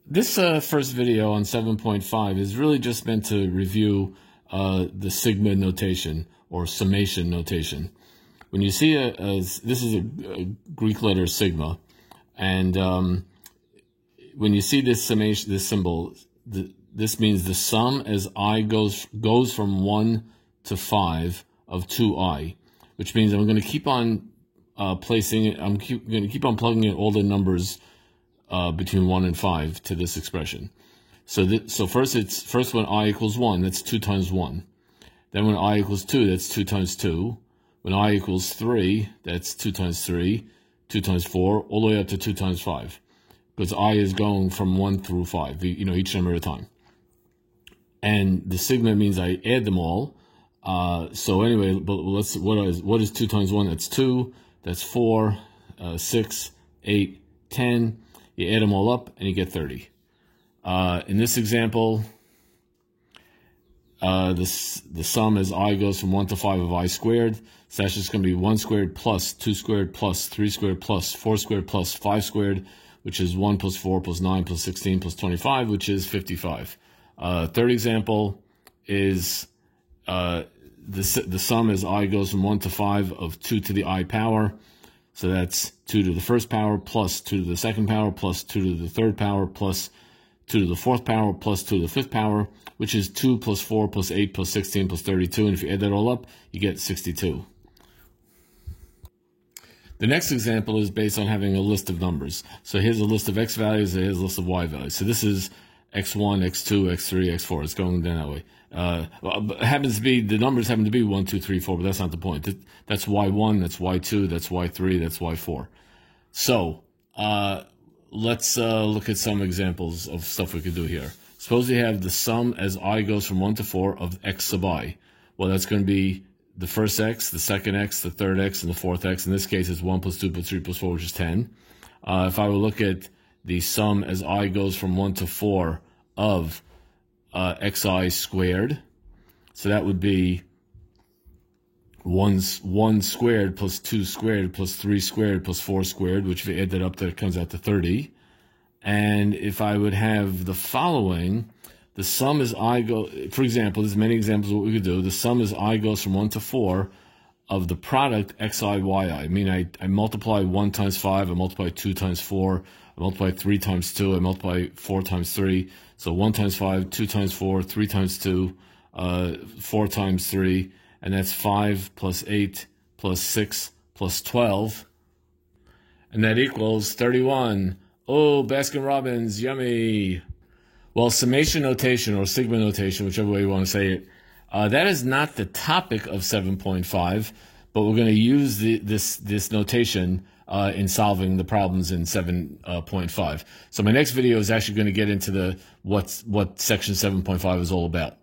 This first video on 7.5 is really just meant to review the sigma notation or summation notation. When you see this is a Greek letter sigma, and when you see this summation, this symbol, this means the sum as I goes from 1 to 5 of 2i, which means I'm going to keep on placing it. I'm going to keep on plugging in all the numbers between 1 and 5 to this expression. So first when I equals 1, that's 2 times 1. Then when I equals 2, that's 2 times 2. When I equals 3, that's 2 times 3, 2 times 4, all the way up to 2 times 5. Because I is going from 1 through 5, each number at a time. And the sigma means I add them all. So anyway, but what is 2 times 1? That's 2, that's 4, 6, 8, 10. You add them all up and you get 30. In this example, the sum as I goes from 1 to 5 of I squared. So that's just going to be 1 squared plus 2 squared plus 3 squared plus 4 squared plus 5 squared, which is 1 plus 4 plus 9 plus 16 plus 25, which is 55. Third example is the sum as I goes from 1 to 5 of 2 to the I power. So that's 2 to the first power plus 2 to the second power plus 2 to the third power plus 2 to the fourth power plus 2 to the fifth power, which is 2 plus 4 plus 8 plus 16 plus 32. And if you add that all up, you get 62. The next example is based on having a list of numbers. So here's a list of x values, here's a list of y values. So this is x1, x2, x3, x4. It's going down that way. It happens to be, the numbers happen to be 1, 2, 3, 4, but that's not the point. That's y1, that's y2, that's y3, that's y4. So let's look at some examples of stuff we could do here. Suppose we have the sum as I goes from 1 to 4 of x sub I. Well, that's going to be the first x, the second x, the third x, and the fourth x. In this case, it's 1 plus 2 plus 3 plus 4, which is 10. If I were to look at the sum as I goes from 1 to 4 of xi squared, so that would be 1 squared plus 2 squared plus 3 squared plus 4 squared, which if you add that up, that comes out to 30. And if I would have the following, the sum as I go, for example, there's many examples of what we could do. The sum as I goes from 1 to 4 of the product xi, yi. I mean, I multiply 1 times 5, I multiply 2 times 4, I multiply 3 times 2, I multiply 4 times 3. So 1 times 5, 2 times 4, 3 times 2, 4 times 3, and that's 5 plus 8 plus 6 plus 12. And that equals 31. Oh, Baskin-Robbins, yummy. Well, summation notation or sigma notation, whichever way you want to say it, that is not the topic of 7.5, but we're going to use this notation in solving the problems in 7.5. So my next video is actually going to get into what section 7.5 is all about.